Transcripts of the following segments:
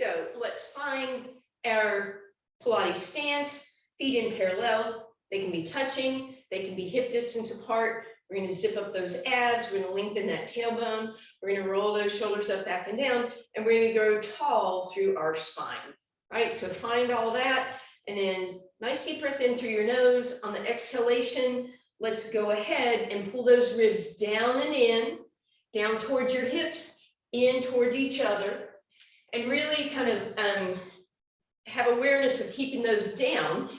So let's find our Pilates stance, feet in parallel. They can be touching, they can be hip distance apart. We're going to zip up those abs. We're going to lengthen that tailbone. We're going to roll those shoulders up, back, and down. And we're going to grow tall through our spine, right? So find all that. And then nice deep breath in through your nose. On the exhalation, let's go ahead and pull those ribs down and in, down towards your hips, in toward each other. And really kind of have awareness of keeping those down.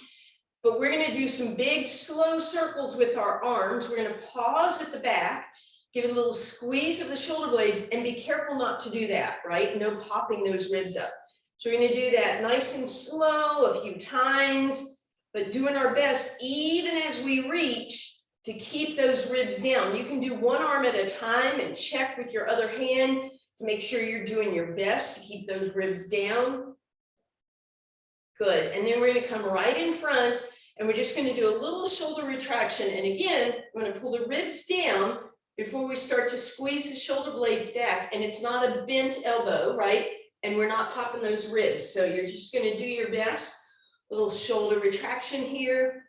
But we're going to do some big, slow circles with our arms. We're going to pause at the back, give it a little squeeze of the shoulder blades, and be careful not to do that, right? No popping those ribs up. So we're going to do that nice and slow a few times, but doing our best, even as we reach, to keep those ribs down. You can do one arm at a time and check with your other hand to make sure you're doing your best to keep those ribs down. Good. And then we're going to come right in front. And we're just going to do a little shoulder retraction. And again, I'm going to pull the ribs down before we start to squeeze the shoulder blades back. And it's not a bent elbow, right? And we're not popping those ribs. So you're just going to do your best. Little shoulder retraction here.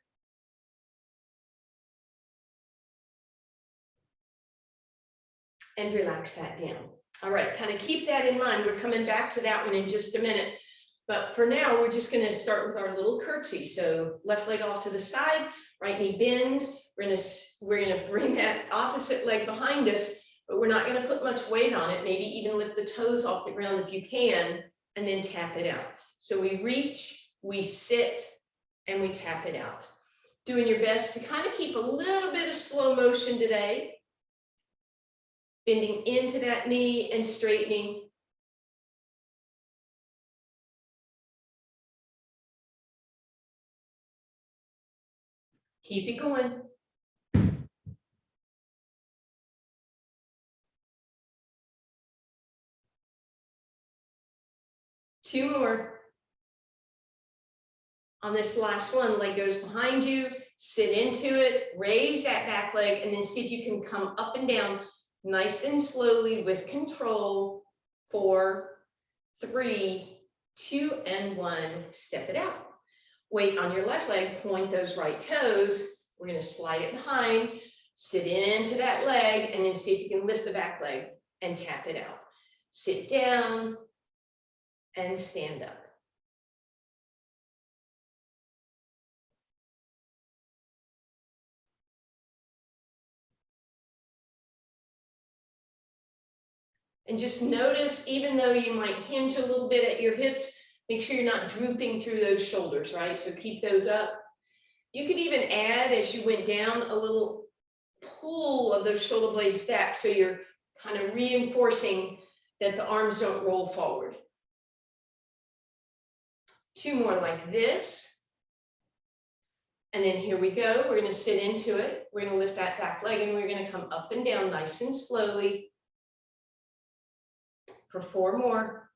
And relax that down. All right, kind of keep that in mind. We're coming back to that one in just a minute. But for now, we're just going to start with our little curtsy. So left leg off to the side, right knee bends. We're going to bring that opposite leg behind us, but we're not going to put much weight on it. Maybe even lift the toes off the ground if you can, and then tap it out. So we reach, we sit, and we tap it out. Doing your best to kind of keep a little bit of slow motion today. Bending into that knee and straightening. Keep it going. Two more. On this last one, leg goes behind you, sit into it, raise that back leg, and then see if you can come up and down nice and slowly with control. 4, 3, 2, and 1. Step it out. Weight on your left leg, point those right toes. We're going to slide it behind, sit into that leg, and then see if you can lift the back leg and tap it out. Sit down and stand up. And just notice, even though you might hinge a little bit at your hips, make sure you're not drooping through those shoulders, right? So keep those up. You could even add, as you went down, a little pull of those shoulder blades back. So you're kind of reinforcing that the arms don't roll forward. 2 more like this. And then here we go. We're going to sit into it. We're going to lift that back leg and we're going to come up and down nice and slowly. For 4 more.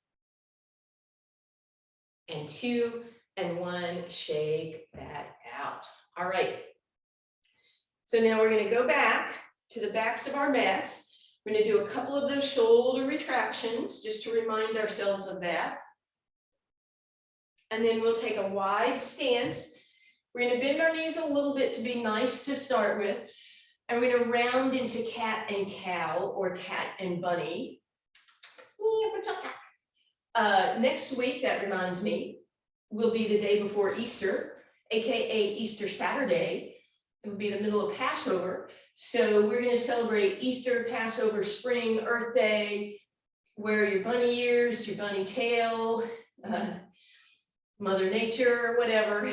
And 2 and 1, shake that out. All right. So now we're going to go back to the backs of our mats. We're going to do a couple of those shoulder retractions just to remind ourselves of that. And then we'll take a wide stance. We're going to bend our knees a little bit to be nice to start with. And we're going to round into cat and cow or cat and bunny. Next week, that reminds me, will be the day before Easter, aka Easter Saturday. It will be the middle of Passover. So we're going to celebrate Easter, Passover, Spring, Earth Day, wear your bunny ears, your bunny tail, Mother Nature, whatever.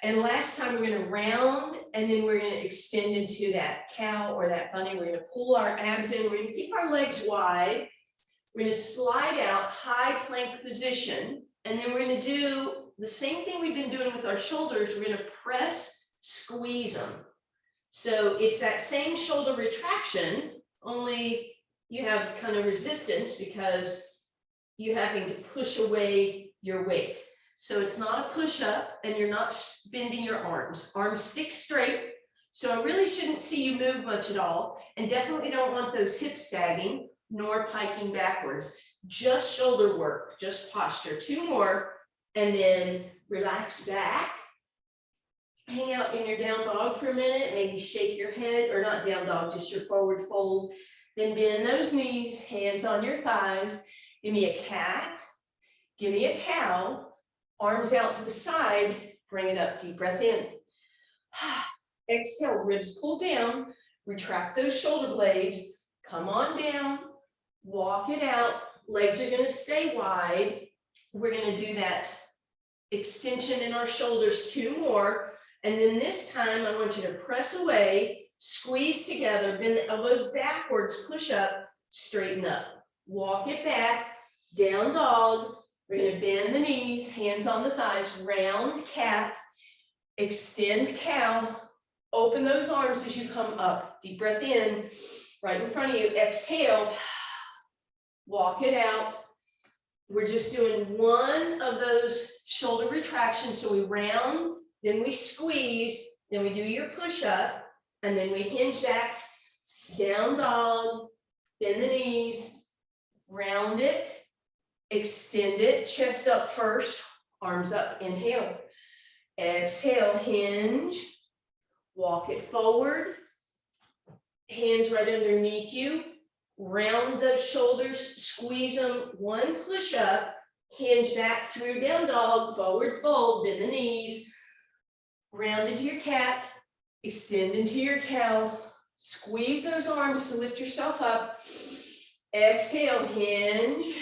And last time we're going to round and then we're going to extend into that cow or that bunny. We're going to pull our abs in. We're going to keep our legs wide. We're going to slide out, high plank position. And then we're going to do the same thing we've been doing with our shoulders. We're going to press, squeeze them. So it's that same shoulder retraction, only you have kind of resistance because you're having to push away your weight. So it's not a push up and you're not bending your arms. Arms stick straight. So I really shouldn't see you move much at all. And definitely don't want those hips sagging. nor piking backwards. Just shoulder work, just posture. 2 more, and then relax back. Hang out in your down dog for a minute, maybe shake your head, or not down dog, just your forward fold. Then bend those knees, hands on your thighs. Give me a cat, give me a cow, arms out to the side, bring it up, deep breath in. Exhale, ribs pull down, retract those shoulder blades, come on down, walk it out, legs are gonna stay wide. We're gonna do that extension in our shoulders, 2 more. And then this time, I want you to press away, squeeze together, bend the elbows backwards, push up, straighten up. Walk it back, down dog. We're gonna bend the knees, hands on the thighs, round cat, extend cow, open those arms as you come up. Deep breath in, right in front of you, exhale, walk it out. We're just doing one of those shoulder retractions. So we round, then we squeeze, then we do your push up, and then we hinge back, down dog, bend the knees, round it, extend it, chest up first, arms up, inhale. Exhale, hinge, walk it forward, hands right underneath you, round those shoulders, squeeze them, 1 push up, hinge back through down dog, forward fold, bend the knees, round into your cat, extend into your cow, squeeze those arms to lift yourself up, exhale, hinge,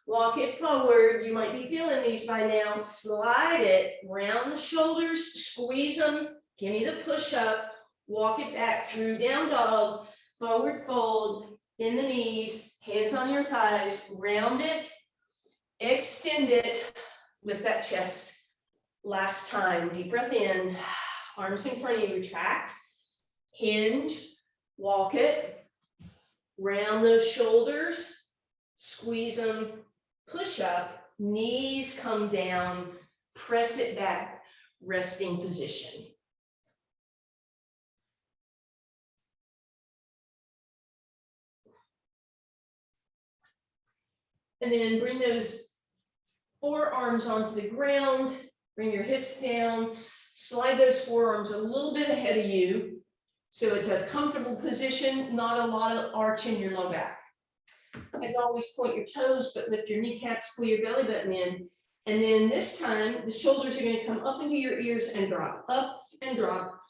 walk it forward. You might be feeling these by now. Slide it, round the shoulders, squeeze them, give me the push up, walk it back through down dog, forward fold, in the knees, hands on your thighs, round it, extend it, lift that chest. Last time, deep breath in, arms in front of you, retract, hinge, walk it, round those shoulders, squeeze them, push up, knees come down, press it back, resting position. And then bring those forearms onto the ground, bring your hips down, slide those forearms a little bit ahead of you. So it's a comfortable position, not a lot of arch in your low back. As always, point your toes, but lift your kneecaps, pull your belly button in. And then this time, the shoulders are going to come up into your ears and drop, up and drop,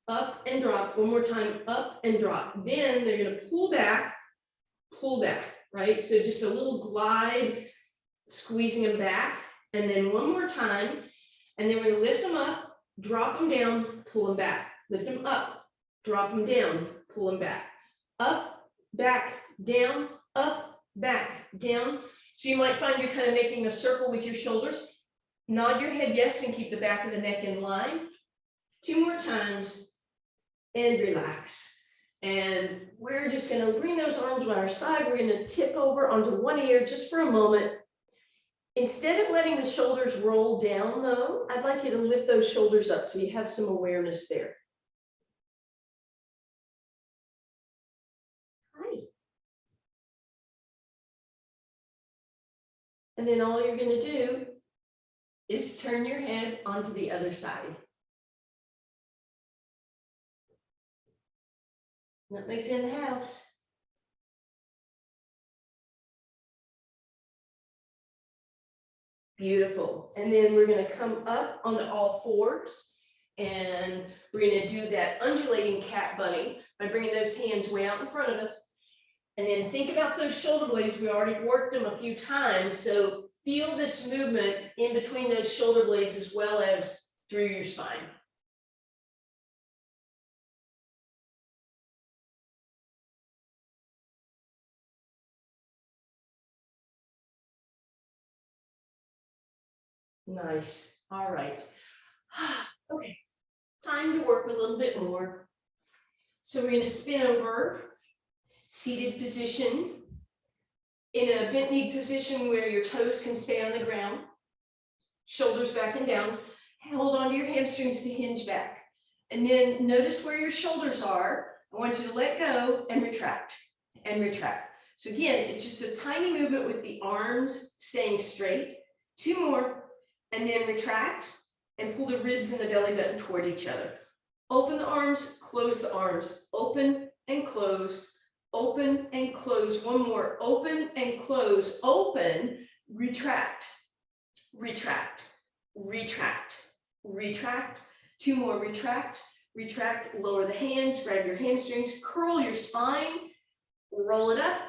up and drop. One more time, up and drop. Then they're going to pull back, right? So just a little glide, squeezing them back. And then one more time. And then we're going to lift them up, drop them down, pull them back. Lift them up, drop them down, pull them back. Up, back, down, up, back, down. So you might find you're kind of making a circle with your shoulders. Nod your head yes and keep the back of the neck in line. 2 more times and relax. And we're just going to bring those arms by our side. We're going to tip over onto one ear just for a moment. Instead of letting the shoulders roll down though, I'd like you to lift those shoulders up so you have some awareness there. Hi. And then all you're going to do is turn your head onto the other side. Nutmeg's in the house. Beautiful. And then we're going to come up onto all fours and we're going to do that undulating cat bunny by bringing those hands way out in front of us. And then think about those shoulder blades. We already worked them a few times. So feel this movement in between those shoulder blades as well as through your spine. Nice. All right. Okay. Time to work a little bit more. So we're going to spin over, seated position, in a bent knee position where your toes can stay on the ground, shoulders back and down. Hold on to your hamstrings to hinge back. And then notice where your shoulders are. I want you to let go and retract and retract. So again, it's just a tiny movement with the arms staying straight. 2 more, and then retract and pull the ribs and the belly button toward each other. Open the arms, close the arms, open and close, open and close. One more, open and close, open, retract, retract, retract, retract. 2 more, retract, retract, lower the hands, grab your hamstrings, curl your spine, roll it up,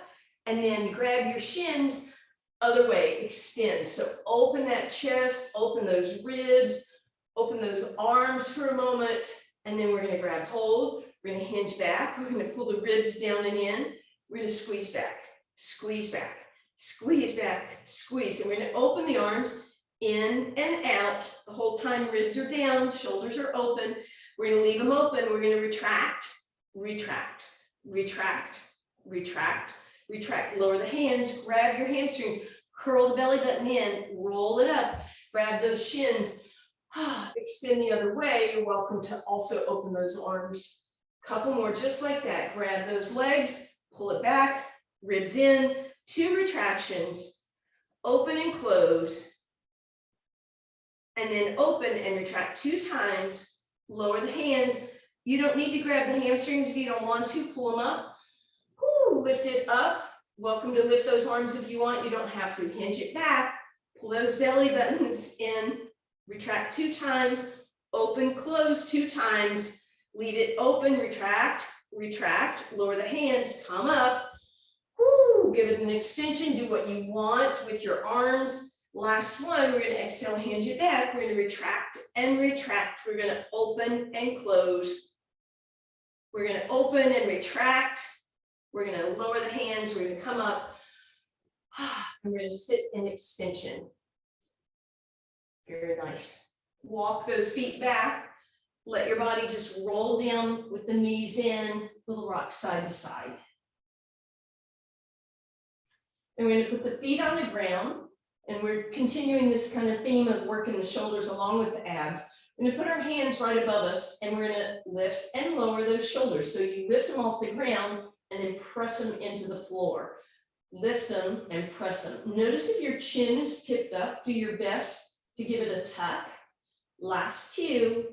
and then grab your shins, other way, extend. So open that chest, open those ribs, open those arms for a moment, and then we're going to grab hold. We're going to hinge back. We're going to pull the ribs down and in. We're going to squeeze back, squeeze back, squeeze back, squeeze. And we're going to open the arms in and out. The whole time ribs are down, shoulders are open. We're going to leave them open. We're going to retract, retract, retract, retract, retract. Lower the hands, grab your hamstrings, curl the belly button in, roll it up, grab those shins, extend the other way. You're welcome to also open those arms. Couple more just like that. Grab those legs, pull it back, ribs in, 2 retractions, open and close, and then open and retract 2 times, lower the hands. You don't need to grab the hamstrings if you don't want to, pull them up. Woo, lift it up. Welcome to lift those arms if you want. You don't have to. Hinge it back, pull those belly buttons in, retract 2 times, open, close 2 times, leave it open, retract, retract, lower the hands, come up. Woo, give it an extension, do what you want with your arms. Last one, we're going to exhale, hinge it back. We're going to retract and retract. We're going to open and close. We're going to open and retract. We're going to lower the hands. We're going to come up. And we're going to sit in extension. Very nice. Walk those feet back. Let your body just roll down with the knees in, little rock side to side. And we're going to put the feet on the ground. And we're continuing this kind of theme of working the shoulders along with the abs. We're going to put our hands right above us and we're going to lift and lower those shoulders. So you lift them off the ground and then press them into the floor. Lift them and press them. Notice if your chin is tipped up, do your best to give it a tuck. Last 2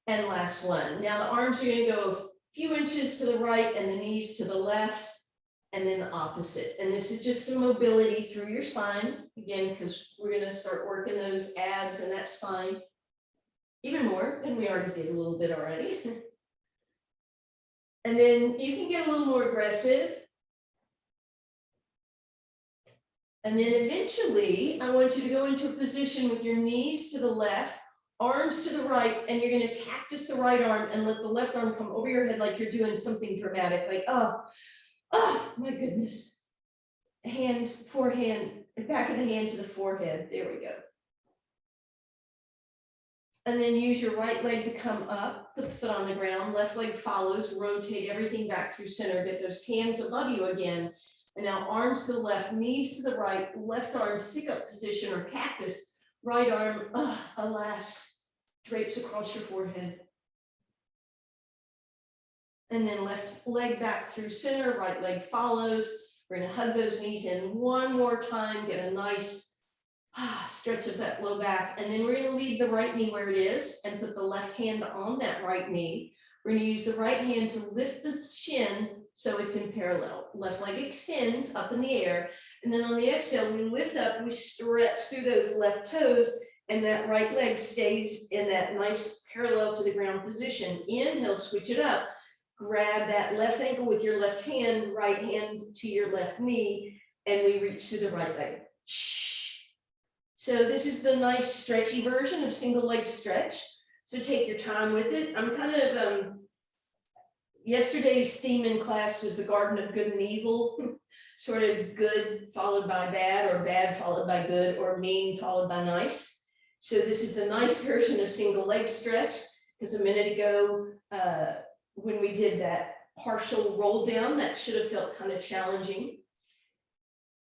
and last 1. Now the arms are going to go a few inches to the right and the knees to the left. And then the opposite. And this is just some mobility through your spine. Again, because we're going to start working those abs and that spine even more than we already did a little bit already. And then you can get a little more aggressive. And then eventually, I want you to go into a position with your knees to the left, arms to the right, and you're going to cactus the right arm and let the left arm come over your head like you're doing something dramatic, like, oh, my goodness. Hand, forehand, back of the hand to the forehead. There we go. And then use your right leg to come up, put the foot on the ground, left leg follows, rotate everything back through center, get those hands above you again. And now arms to the left, knees to the right, left arm stick up position or cactus, right arm, alas, drapes across your forehead. And then left leg back through center, right leg follows. We're going to hug those knees in one more time, get a nice stretch of that low back. And then we're going to leave the right knee where it is and put the left hand on that right knee. We're going to use the right hand to lift the shin so it's in parallel. Left leg extends up in the air. And then on the exhale, we lift up, we stretch through those left toes, and that right leg stays in that nice parallel to the ground position. Inhale, switch it up. Grab that left ankle with your left hand, right hand to your left knee, and we reach to the right leg. So this is the nice stretchy version of single leg stretch. So take your time with it. I'm kind of, yesterday's theme in class was the Garden of Good and Evil, sort of good followed by bad, or bad followed by good, or mean followed by nice. So this is the nice version of single leg stretch, because a minute ago, when we did that partial roll down, that should have felt kind of challenging.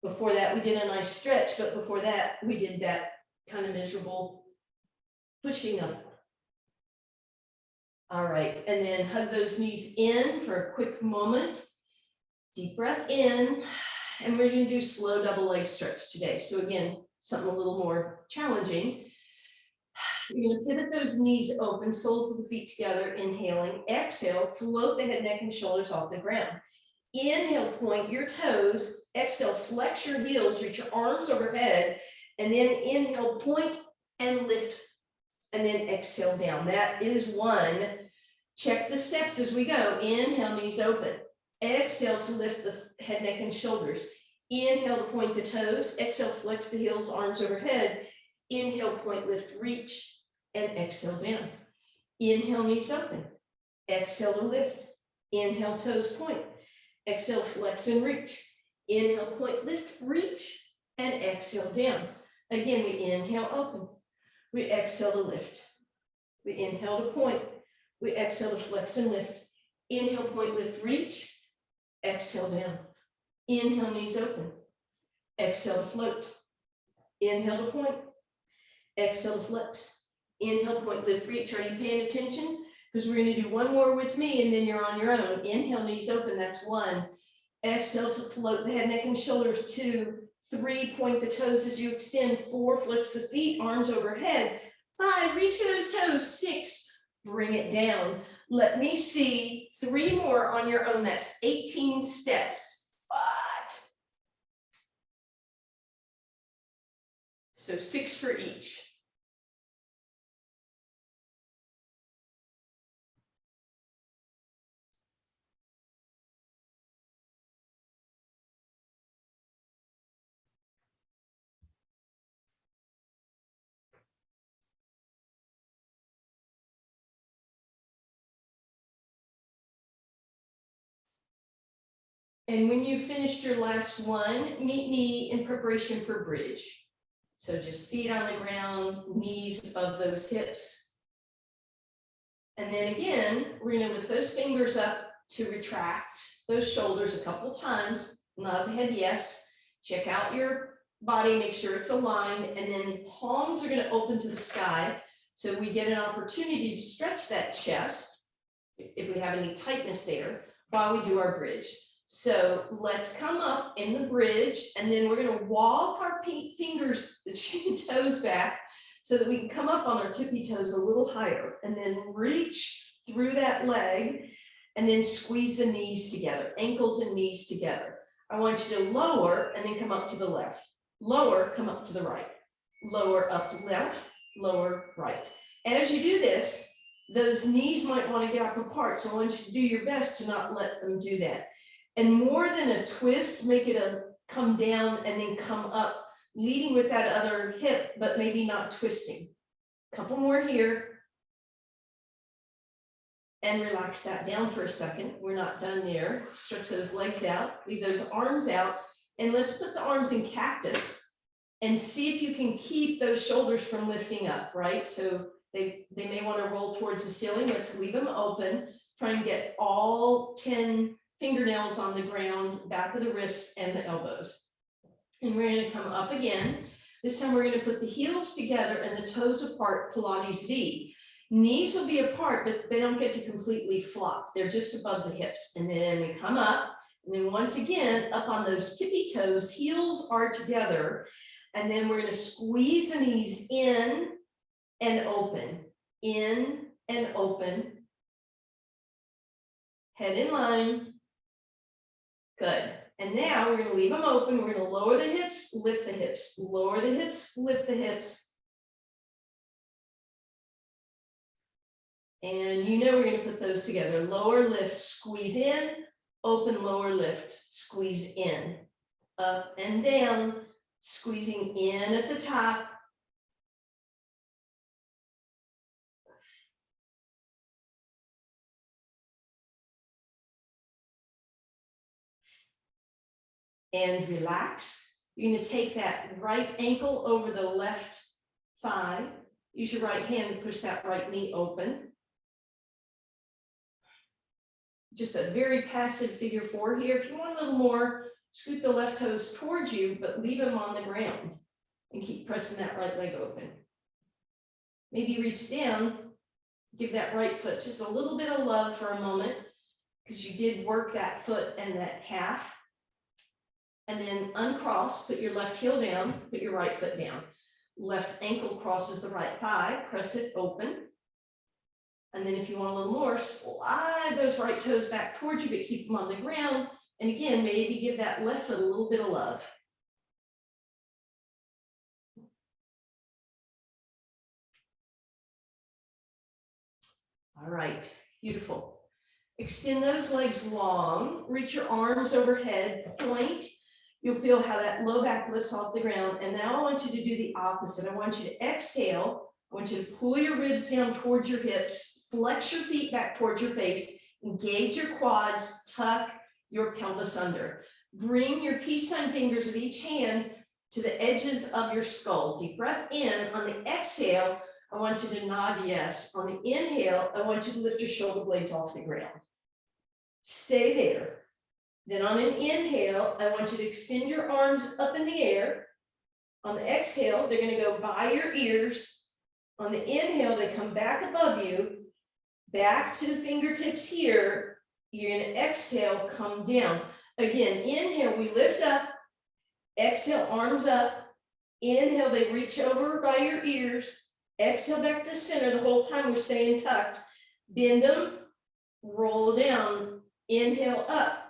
Before that, we did a nice stretch, but before that, we did that kind of miserable pushing up. All right, and then hug those knees in for a quick moment. Deep breath in, and we're going to do slow double leg stretch today. So again, something a little more challenging. You're going to pivot those knees open, soles of the feet together, inhaling. Exhale, float the head, neck, and shoulders off the ground. Inhale, point your toes. Exhale, flex your heels, reach your arms overhead, and then inhale, point and lift, and then exhale down. That is one. Check the steps as we go. Inhale, knees open. Exhale to lift the head, neck, and shoulders. Inhale to point the toes. Exhale, flex the heels, arms overhead. Inhale, point, lift, reach, and exhale down. Inhale, knees open. Exhale to lift. Inhale, toes point. Exhale, flex and reach. Inhale, point, lift, reach, and exhale down. Again, we inhale, open. We exhale to lift. We inhale to point. We exhale to flex and lift. Inhale, point, lift, reach. Exhale down. Inhale, knees open. Exhale to float. Inhale to point. Exhale to flex. Inhale, point, lift, reach. Are you paying attention? Because we're going to do one more with me and then you're on your own. Inhale, knees open. That's one. Exhale to float the head, neck, and shoulders. 2, 3, point the toes as you extend. 4, flex the feet, arms overhead. 5, reach for those toes. 6, bring it down. Let me see 3 more on your own. That's 18 steps. So 6 for each. And when you finished your last one, meet me in preparation for bridge. So just feet on the ground, knees above those hips. And then again, we're going to lift those fingers up to retract those shoulders a couple times. Nod the head yes. Check out your body, make sure it's aligned. And then palms are going to open to the sky. So we get an opportunity to stretch that chest if we have any tightness there while we do our bridge. So let's come up in the bridge, and then we're going to walk our fingers, toes back so that we can come up on our tippy toes a little higher, and then reach through that leg and then squeeze the knees together, ankles and knees together. I want you to lower and then come up to the left. Lower, come up to the right. Lower, up to left, lower, right. And as you do this, those knees might want to get up apart. So I want you to do your best to not let them do that. And more than a twist, make it a come down and then come up, leading with that other hip, but maybe not twisting. Couple more here. And relax that down for a second. We're not done there. Stretch those legs out, leave those arms out, and let's put the arms in cactus and see if you can keep those shoulders from lifting up, right? So they may want to roll towards the ceiling. Let's leave them open. Try and get all 10 fingernails on the ground, back of the wrists and the elbows. And we're going to come up again. This time we're going to put the heels together and the toes apart, Pilates V. Knees will be apart, but they don't get to completely flop. They're just above the hips. And then we come up, and then once again, up on those tippy toes, heels are together. And then we're going to squeeze the knees in and open, in and open. Head in line. Good. And now we're going to leave them open. We're going to lower the hips, lift the hips, lower the hips, lift the hips. And you know we're going to put those together. Lower, lift, squeeze in, open, lower, lift, squeeze in, up and down, squeezing in at the top. And relax. You're going to take that right ankle over the left thigh. Use your right hand to push that right knee open. Just a very passive figure 4 here. If you want a little more, scoot the left toes towards you, but leave them on the ground and keep pressing that right leg open. Maybe reach down, give that right foot just a little bit of love for a moment. because you did work that foot and that calf. And then uncross, put your left heel down, put your right foot down. Left ankle crosses the right thigh, press it open. And then if you want a little more, slide those right toes back towards you, but keep them on the ground. And again, maybe give that left foot a little bit of love. All right, beautiful. Extend those legs long, reach your arms overhead, point. You'll feel how that low back lifts off the ground. And now I want you to do the opposite. I want you to exhale. I want you to pull your ribs down towards your hips, flex your feet back towards your face, engage your quads, tuck your pelvis under. Bring your peace sign fingers of each hand to the edges of your skull. Deep breath in. On the exhale, I want you to nod yes. On the inhale, I want you to lift your shoulder blades off the ground. Stay there. Then on an inhale, I want you to extend your arms up in the air. On the exhale, they're going to go by your ears. On the inhale, they come back above you, back to the fingertips here. You're going to exhale, come down. Again, inhale, we lift up. Exhale, arms up. Inhale, they reach over by your ears. Exhale back to center. The whole time we're staying tucked. Bend them, roll down. Inhale up.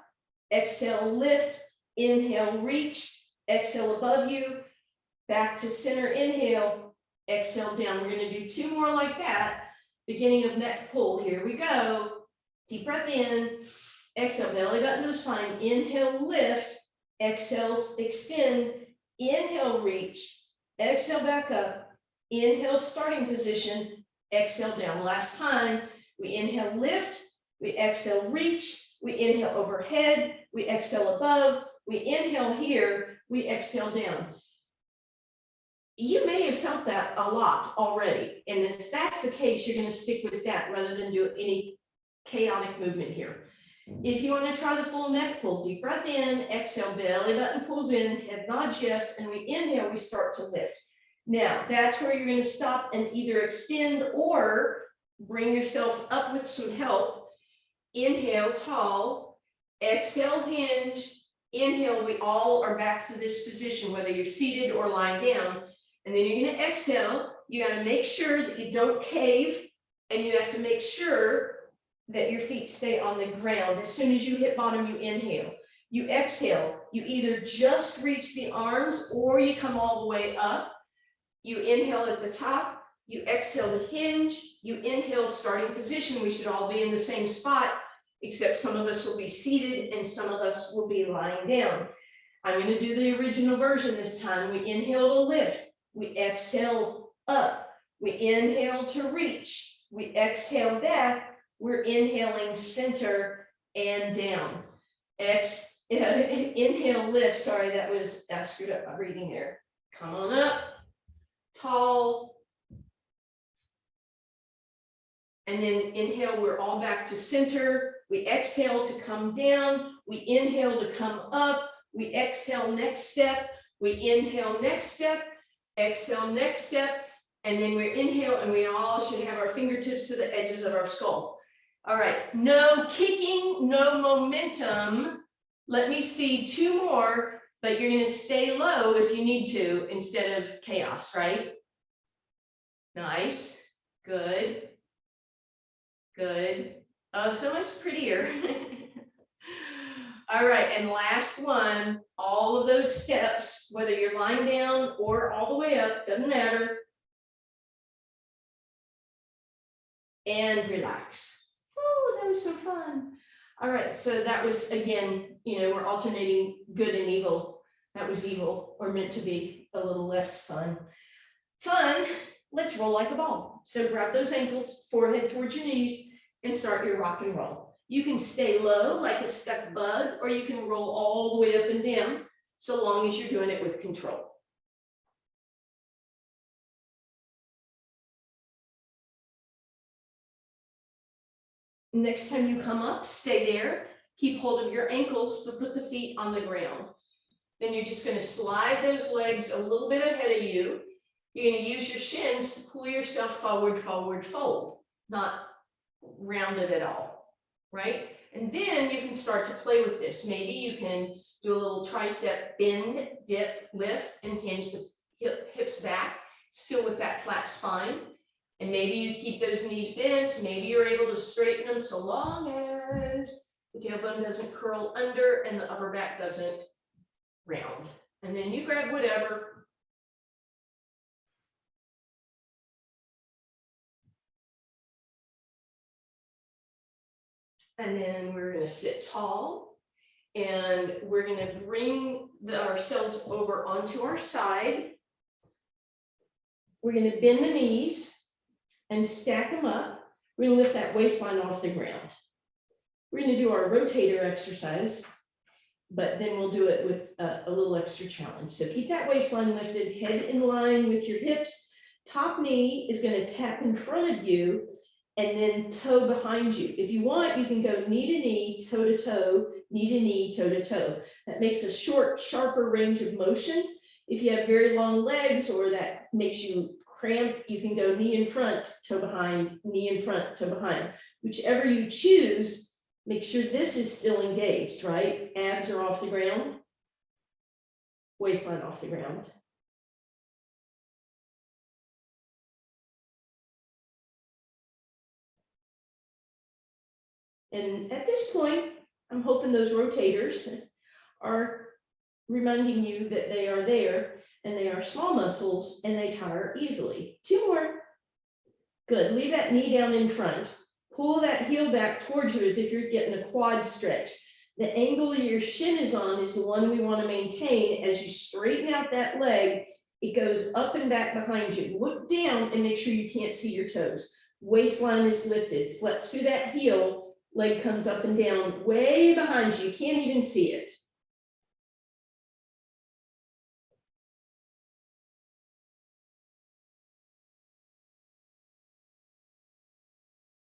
Exhale, lift. Inhale, reach. Exhale above you. Back to center. Inhale. Exhale down. We're going to do two more like that. Beginning of neck pull. Here we go. Deep breath in. Exhale, belly button to the spine. Inhale, lift. Exhale, extend. Inhale, reach. Exhale, back up. Inhale, starting position. Exhale, down. Last time. We inhale, lift. We exhale, reach. We inhale overhead. We exhale above. We inhale here. We exhale down. You may have felt that a lot already. And if that's the case, you're going to stick with that rather than do any chaotic movement here. If you want to try the full neck pull, deep breath in, exhale, belly button pulls in, head nods yes, and we inhale, we start to lift. Now, that's where you're going to stop and either extend or bring yourself up with some help. Inhale, tall. Exhale, hinge. Inhale, we all are back to this position, whether you're seated or lying down. And then you're going to exhale. You got to make sure that you don't cave, and you have to make sure that your feet stay on the ground. As soon as you hit bottom, you inhale. You exhale. You either just reach the arms or you come all the way up. You inhale at the top. You exhale to hinge. You inhale starting position. We should all be in the same spot, except some of us will be seated and some of us will be lying down. I'm going to do the original version this time. We inhale to lift. We exhale up. We inhale to reach. We exhale back. We're inhaling center and down. Inhale, lift. Sorry, that was, I screwed up my breathing there. Come on up. Tall. And then inhale, we're all back to center. We exhale to come down. We inhale to come up. We exhale, next step. We inhale, next step. Exhale, next step. And then we inhale, and we all should have our fingertips to the edges of our skull. All right, no kicking, no momentum. Let me see two more, but you're going to stay low if you need to instead of chaos, right? Nice, good, good. Oh, so much prettier. All right, and last one, all of those steps, whether you're lying down or all the way up, doesn't matter. And relax. Oh, that was so fun. All right, so that was, again, we're alternating good and evil. That was evil, or meant to be a little less fun. Fun, let's roll like a ball. So grab those ankles, forehead towards your knees, and start your rock and roll. You can stay low like a stuck bug, or you can roll all the way up and down, so long as you're doing it with control. Next time you come up, stay there. Keep hold of your ankles, but put the feet on the ground. Then you're just going to slide those legs a little bit ahead of you. You're going to use your shins to pull yourself forward, forward, fold, not rounded at all, right? And then you can start to play with this. Maybe you can do a little tricep bend, dip, lift, and hinge the hips back, still with that flat spine. And maybe you keep those knees bent. Maybe you're able to straighten them so long as the tailbone doesn't curl under and the upper back doesn't round. And then you grab whatever. And then we're going to sit tall. And we're going to bring ourselves over onto our side. We're going to bend the knees and stack them up. We're going to lift that waistline off the ground. We're going to do our rotator exercise, but then we'll do it with a little extra challenge. So keep that waistline lifted, head in line with your hips. Top knee is going to tap in front of you and then toe behind you. If you want, you can go knee to knee, toe to toe, knee to knee, toe to toe. That makes a short, sharper range of motion. If you have very long legs or that makes you cramp, you can go knee in front, toe behind, knee in front, toe behind. Whichever you choose, make sure this is still engaged, right? Abs are off the ground, waistline off the ground. And at this point, I'm hoping those rotators are reminding you that they are there and they are small muscles and they tire easily. 2 more. Good. Leave that knee down in front. Pull that heel back towards you as if you're getting a quad stretch. The angle your shin is on is the one we want to maintain. As you straighten out that leg, it goes up and back behind you. Look down and make sure you can't see your toes. Waistline is lifted. Flex through that heel. Leg comes up and down way behind you. You can't even see it.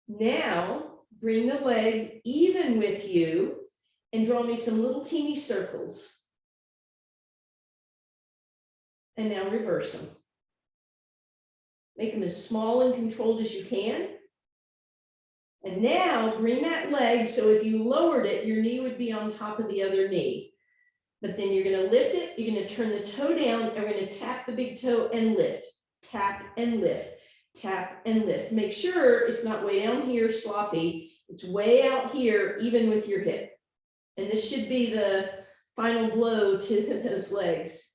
Now, bring the leg even with you and draw me some little teeny circles. And now reverse them. Make them as small and controlled as you can. And now bring that leg, so if you lowered it, your knee would be on top of the other knee. But then you're going to lift it, you're going to turn the toe down, and we're going to tap the big toe and lift. Tap and lift. Tap and lift. Make sure it's not way down here sloppy. It's way out here, even with your hip. And this should be the final blow to those legs.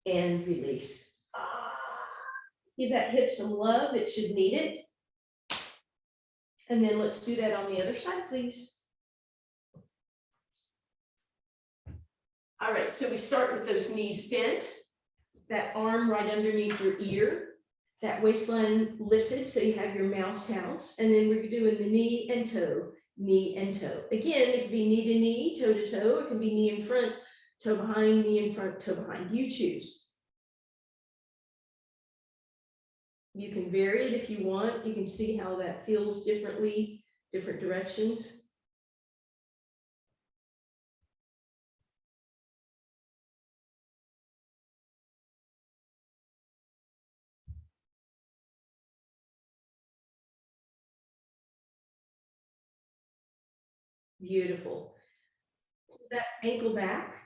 And release. Give that hip some love. It should need it. And then let's do that on the other side, please. All right, so we start with those knees bent, that arm right underneath your ear, that waistline lifted so you have your mouse house, and then we're doing the knee and toe, knee and toe. Again, it can be knee to knee, toe to toe, it can be knee in front, toe behind, knee in front, toe behind. You choose. You can vary it if you want. You can see how that feels differently, different directions. Beautiful. Pull that ankle back.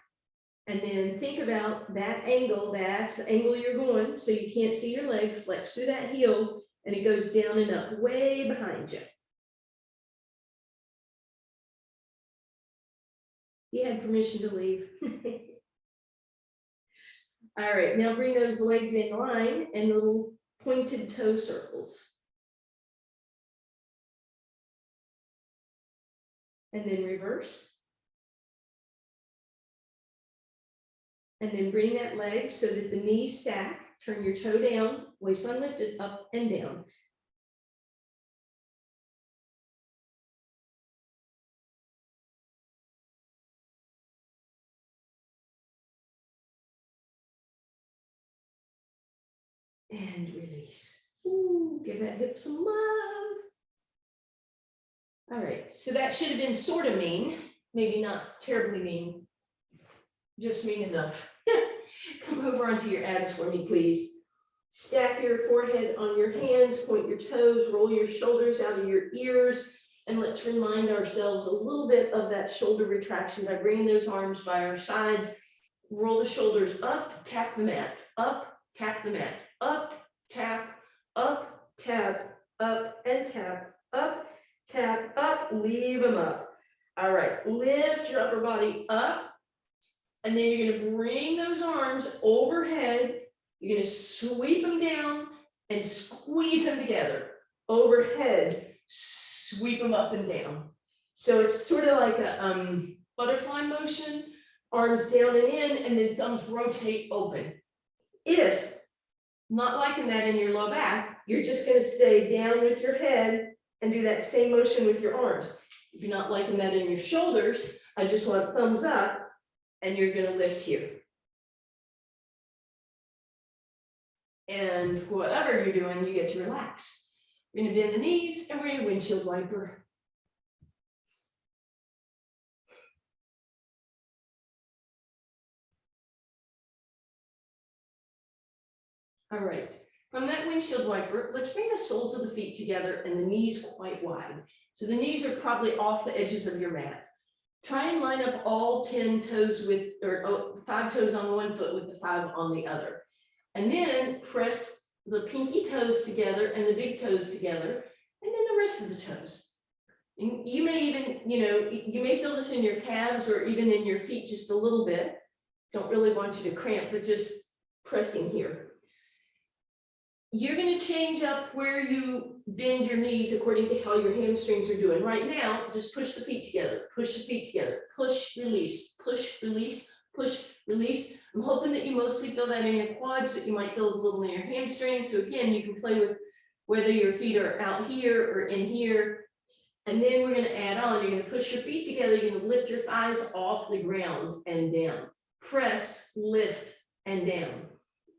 And then think about that angle, that's the angle you're going, so you can't see your leg, flex through that heel, and it goes down and up, way behind you. You had permission to leave. All right, now bring those legs in line and little pointed toe circles. And then reverse. And then bring that leg so that the knees stack, turn your toe down, waistline lifted, up and down. And release. Ooh, give that hip some love. All right, so that should have been sort of mean, maybe not terribly mean, just mean enough. Come over onto your abs for me, please. Stack your forehead on your hands, point your toes, roll your shoulders out of your ears, and let's remind ourselves a little bit of that shoulder retraction by bringing those arms by our sides. Roll the shoulders up, tap the mat, up, tap the mat, up, tap, up, tap, up, and tap, up, leave them up. All right, lift your upper body up, and then you're gonna bring those arms overhead. You're gonna sweep them down and squeeze them together. Overhead, sweep them up and down. So it's sort of like a butterfly motion, arms down and in, and then thumbs rotate open. If not liking that in your low back, you're just gonna stay down with your head and do that same motion with your arms. If you're not liking that in your shoulders, I just want thumbs up, and you're gonna lift here. And whatever you're doing, you get to relax. We're gonna bend the knees, and we're gonna windshield wiper. All right, from that windshield wiper, let's bring the soles of the feet together and the knees quite wide. So the knees are probably off the edges of your mat. Try and line up all 10 toes with, or 5 toes on one foot with the 5 on the other. And then press the pinky toes together and the big toes together, and then the rest of the toes. And you may even, you may feel this in your calves or even in your feet just a little bit. Don't really want you to cramp, but just pressing here. You're going to change up where you bend your knees according to how your hamstrings are doing. Right now, just push the feet together, push the feet together, push, release, push, release, push, release. I'm hoping that you mostly feel that in your quads, but you might feel a little in your hamstrings. So again, you can play with whether your feet are out here or in here. And then we're going to add on, you're going to push your feet together. You're going to lift your thighs off the ground and down. Press, lift, and down.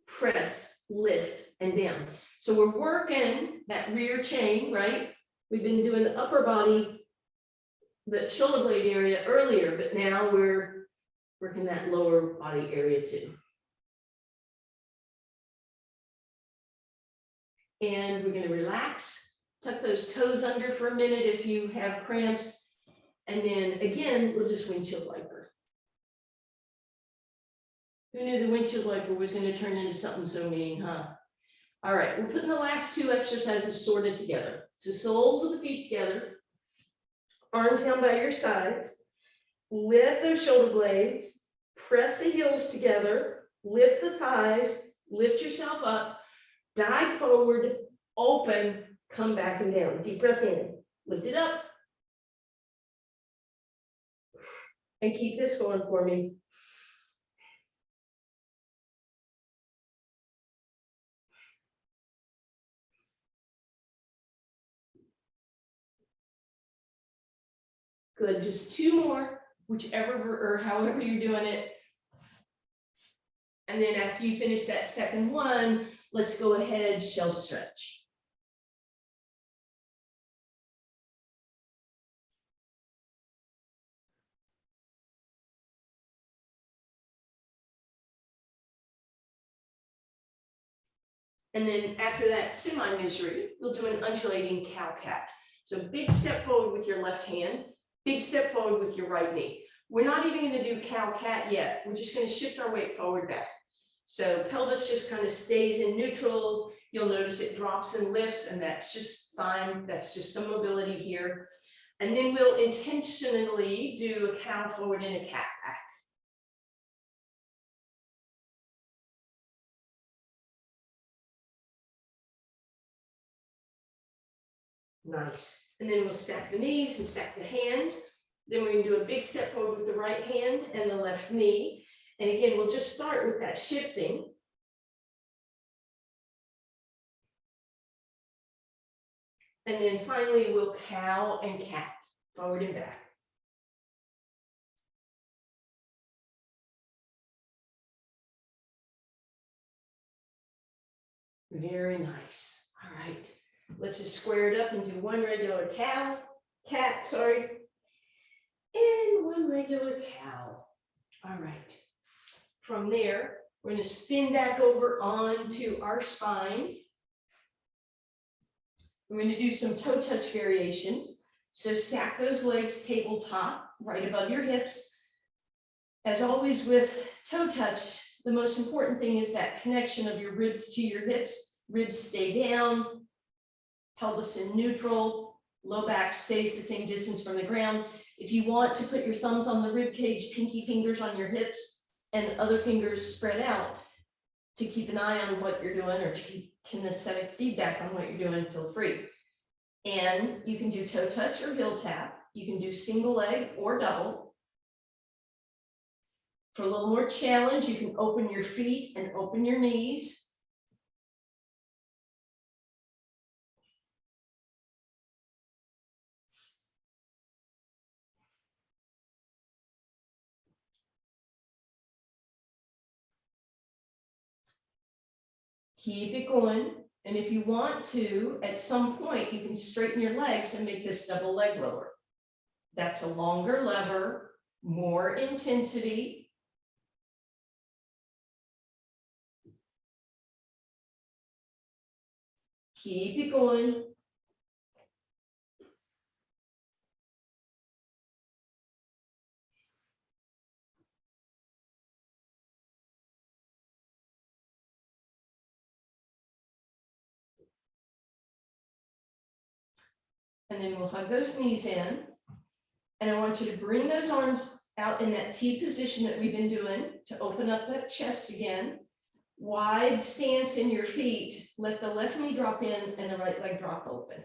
Press, lift, and down. So we're working that rear chain, right? We've been doing the upper body, the shoulder blade area earlier, but now we're working that lower body area too. And we're going to relax, tuck those toes under for a minute if you have cramps. And then again, we'll just windshield wiper. Who knew the windshield wiper was going to turn into something so mean, huh? All right, we're putting the last 2 exercises sorted together. So soles of the feet together, arms down by your sides, lift those shoulder blades, press the heels together, lift the thighs, lift yourself up, dive forward, open, come back and down. Deep breath in, lift it up. And keep this going for me. Good, just 2 more, whichever or however you're doing it. And then after you finish that second one, let's go ahead, shelf stretch. And then after that semi-misery, we'll do an undulating cow cat. So big step forward with your left hand, big step forward with your right knee. We're not even going to do cow cat yet. We're just going to shift our weight forward back. So pelvis just kind of stays in neutral. You'll notice it drops and lifts, and that's just fine. That's just some mobility here. And then we'll intentionally do a cow forward and a cat back. Nice. And then we'll stack the knees and stack the hands. Then we're going to do a big step forward with the right hand and the left knee. And again, we'll just start with that shifting. And then finally, we'll cow and cat, forward and back. Very nice. All right. Let's just square it up and do 1 regular cat, and 1 regular cow. All right. From there, We're going to spin back over onto our spine. We're going to do some toe touch variations. So stack those legs tabletop right above your hips. As always with toe touch, the most important thing is that connection of your ribs to your hips. Ribs stay down, pelvis in neutral, low back stays the same distance from the ground. If you want to put your thumbs on the rib cage, pinky fingers on your hips, and other fingers spread out to keep an eye on what you're doing or to keep kinesthetic feedback on what you're doing, feel free. And you can do toe touch or heel tap. You can do single leg or double. For a little more challenge, you can open your feet and open your knees. Keep it going. And if you want to, at some point, you can straighten your legs and make this double leg rower. That's a longer lever, more intensity. Keep it going. And then we'll hug those knees in. And I want you to bring those arms out in that T position that we've been doing to open up that chest again. Wide stance in your feet. Let the left knee drop in and the right leg drop open.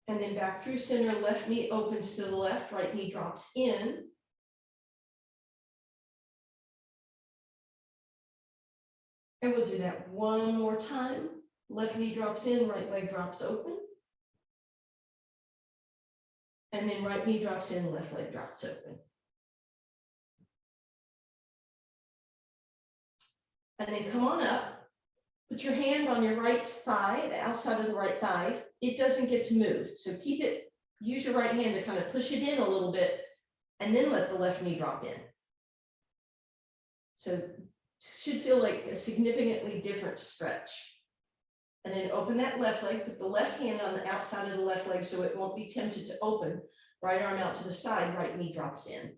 And then back through center, left knee opens to the left, right knee drops in. And we'll do that one more time. Left knee drops in, right leg drops open. And then right knee drops in, left leg drops open. And then come on up. Put your hand on your right thigh, the outside of the right thigh. It doesn't get to move. So keep it, use your right hand to kind of push it in a little bit, and then let the left knee drop in. So should feel like a significantly different stretch. And then open that left leg, put the left hand on the outside of the left leg so it won't be tempted to open. Right arm out to the side, right knee drops in.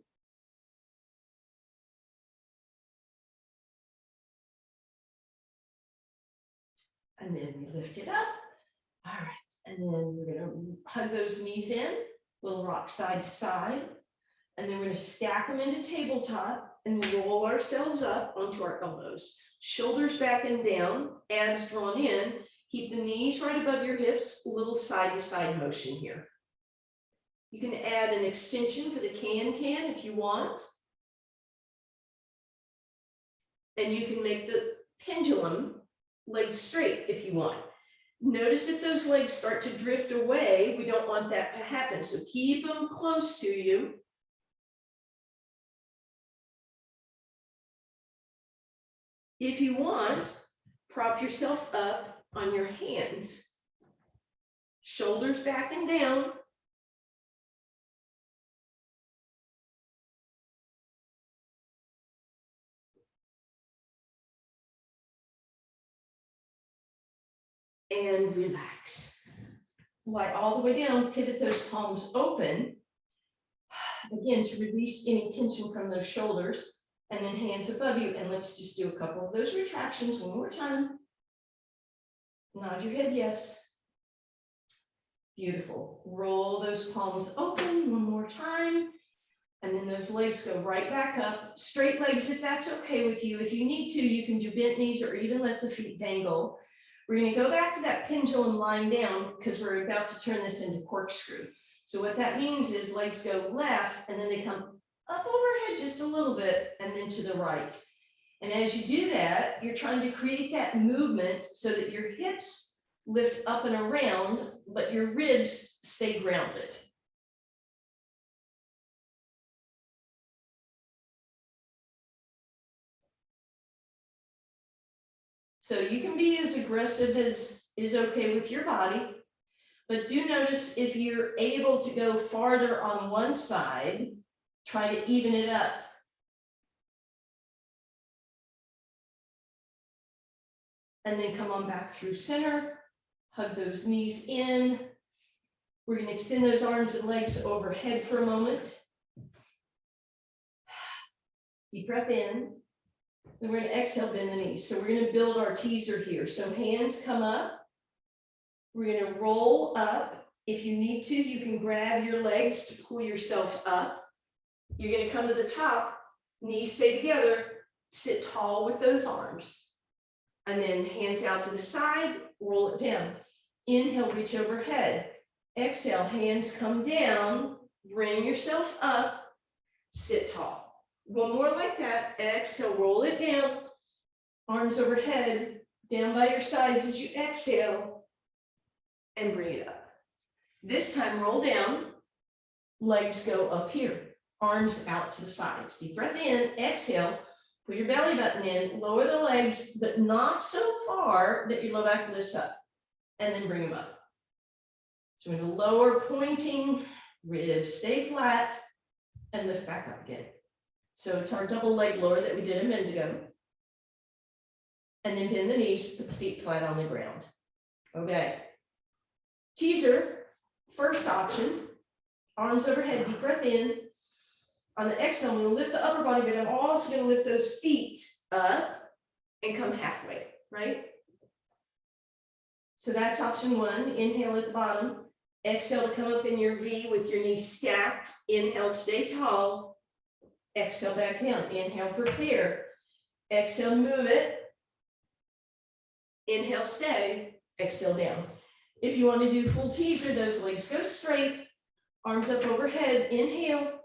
And then we lift it up. All right, and then we're gonna hug those knees in, little rock side to side. And then we're gonna stack them into tabletop and roll ourselves up onto our elbows. Shoulders back and down, abs drawn in. Keep the knees right above your hips, a little side to side motion here. You can add an extension for the can if you want. And you can make the pendulum legs straight if you want. Notice if those legs start to drift away, we don't want that to happen. So keep them close to you. If you want, prop yourself up on your hands. Shoulders back and down. And relax. Lie all the way down, pivot those palms open. Again, to release any tension from those shoulders. And then hands above you. And let's just do a couple of those retractions one more time. Nod your head yes. Beautiful. Roll those palms open one more time. And then those legs go right back up. Straight legs if that's okay with you. If you need to, you can do bent knees or even let the feet dangle. We're going to go back to that pendulum lying down because we're about to turn this into corkscrew. So what that means is legs go left and then they come up overhead just a little bit and then to the right. And as you do that, you're trying to create that movement so that your hips lift up and around, but your ribs stay grounded. So you can be as aggressive as is okay with your body, but do notice if you're able to go farther on one side, Try to even it up. And then come on back through center. Hug those knees in. We're going to extend those arms and legs overhead for a moment. Deep breath in. Then we're going to exhale, bend the knees. So we're going to build our teaser here. So hands come up. We're going to roll up. If you need to, you can grab your legs to pull yourself up. You're going to come to the top, knees stay together, sit tall with those arms. And then hands out to the side, roll it down. Inhale, reach overhead. Exhale, hands come down, bring yourself up, sit tall. One more like that. Exhale, roll it down. Arms overhead, down by your sides as you exhale, and bring it up. This time, roll down, legs go up here, arms out to the sides. Deep breath in, exhale, put your belly button in, lower the legs, but not so far that your low back lifts up, and then bring them up. So we're going to lower, pointing, ribs stay flat, and lift back up again. So it's our double leg lower that we did a minute ago. And then bend the knees, put the feet flat on the ground. Okay. Teaser, first option, arms overhead, deep breath in. On the exhale, I'm going to lift the upper body, but I'm also going to lift those feet up and come halfway, right? So that's option one. Inhale at the bottom. Exhale to come up in your V with your knees stacked. Inhale, stay tall. Exhale back down. Inhale, prepare. Exhale, move it. Inhale, stay. Exhale, down. If you want to do full teaser, those legs go straight. Arms up overhead. Inhale.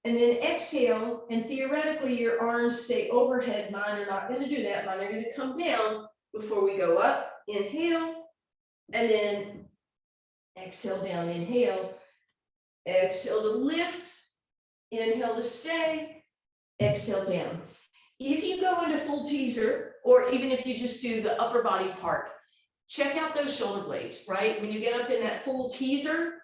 And then exhale. And theoretically, your arms stay overhead. Mine are not going to do that. Mine are going to come down before we go up. Inhale. And then exhale down. Inhale. Exhale to lift. Inhale to stay. Exhale down. If you go into full teaser, or even if you just do the upper body part, check out those shoulder blades, right? When you get up in that full teaser,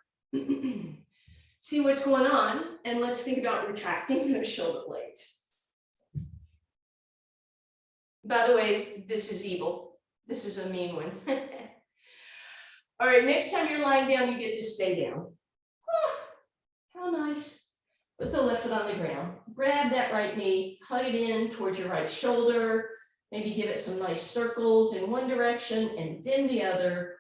see what's going on, and let's think about retracting those shoulder blades. By the way, this is evil. This is a mean one. All right, next time you're lying down, you get to stay down. Oh, how nice. Put the left foot on the ground. Grab that right knee, hug it in towards your right shoulder. Maybe give it some nice circles in one direction and then the other.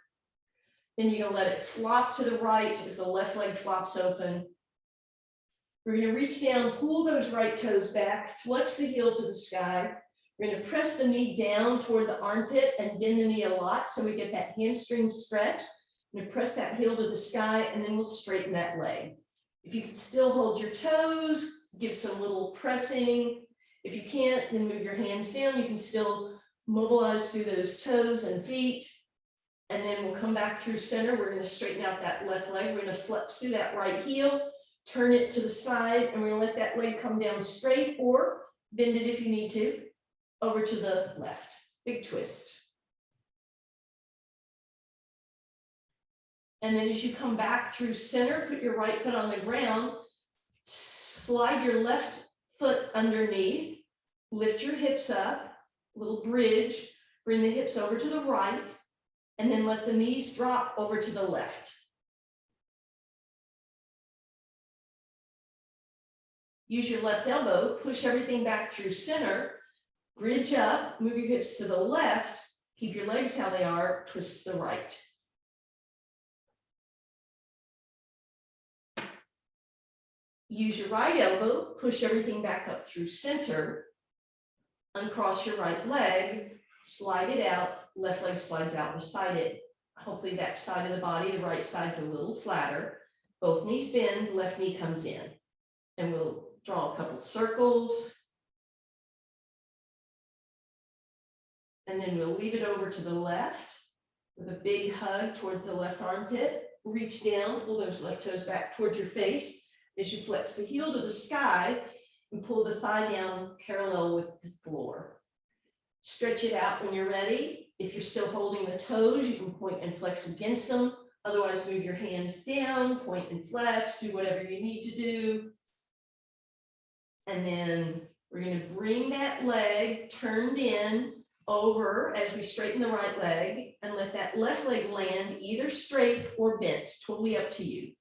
Then you're going to let it flop to the right as the left leg flops open. We're going to reach down, pull those right toes back, flex the heel to the sky. We're going to press the knee down toward the armpit and bend the knee a lot so we get that hamstring stretch. We're going to press that heel to the sky, and then we'll straighten that leg. If you can still hold your toes, give some little pressing. If you can't, then move your hands down. You can still mobilize through those toes and feet. And then we'll come back through center. We're going to straighten out that left leg. We're going to flex through that right heel, turn it to the side, and we're going to let that leg come down straight, or bend it if you need to, over to the left. Big twist. And then as you come back through center, put your right foot on the ground, slide your left foot underneath, lift your hips up, little bridge, bring the hips over to the right, and then let the knees drop over to the left. Use your left elbow, push everything back through center, bridge up, move your hips to the left, keep your legs how they are, twist to the right. Use your right elbow, push everything back up through center, uncross your right leg, slide it out, left leg slides out beside it. Hopefully that side of the body, the right side's a little flatter. Both knees bend, left knee comes in. And we'll draw a couple circles. And then we'll leave it over to the left with a big hug towards the left armpit. Reach down, pull those left toes back towards your face as you flex the heel to the sky and pull the thigh down parallel with the floor. Stretch it out when you're ready. If you're still holding the toes, you can point and flex against them. Otherwise, move your hands down, point and flex, do whatever you need to do. And then we're going to bring that leg turned in over as we straighten the right leg and let that left leg land either straight or bent, totally up to you.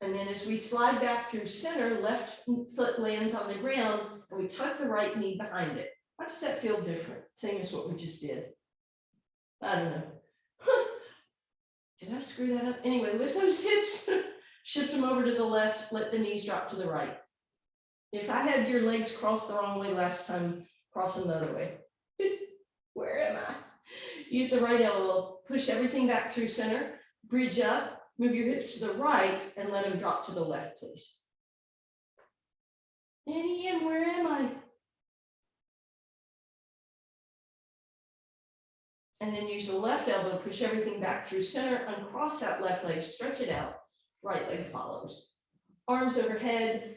And then as we slide back through center, left foot lands on the ground and we tuck the right knee behind it. How does that feel different? Same as what we just did. I don't know. Did I screw that up? Anyway, lift those hips, shift them over to the left, let the knees drop to the right. If I had your legs crossed the wrong way last time, cross them the other way. Where am I? Use the right elbow, push everything back through center, bridge up, move your hips to the right, and let them drop to the left, please. And again, where am I? And then use the left elbow, push everything back through center, uncross that left leg, stretch it out, right leg follows. Arms overhead,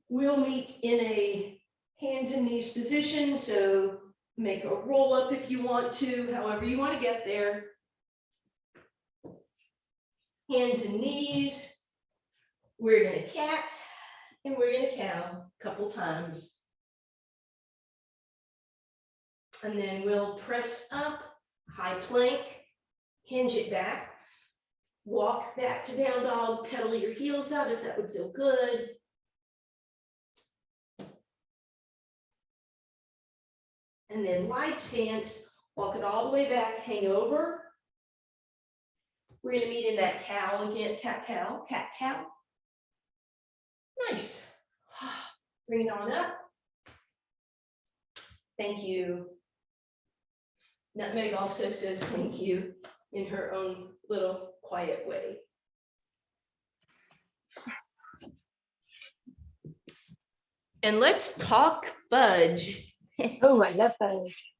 we'll meet in a hands and knees position, so make a roll up if you want to, however you want to get there. Hands and knees, we're going to cat, and we're going to cow a couple times. And then we'll press up, high plank, hinge it back, walk back to down dog, pedal your heels out if that would feel good. And then wide stance, walk it all the way back, hang over. We're going to meet in that cow again, cat, cow, cat, cow. Nice. Bring it on up. Thank you. Nutmeg also says thank you in her own little quiet way. And let's talk fudge. Oh, I love fudge.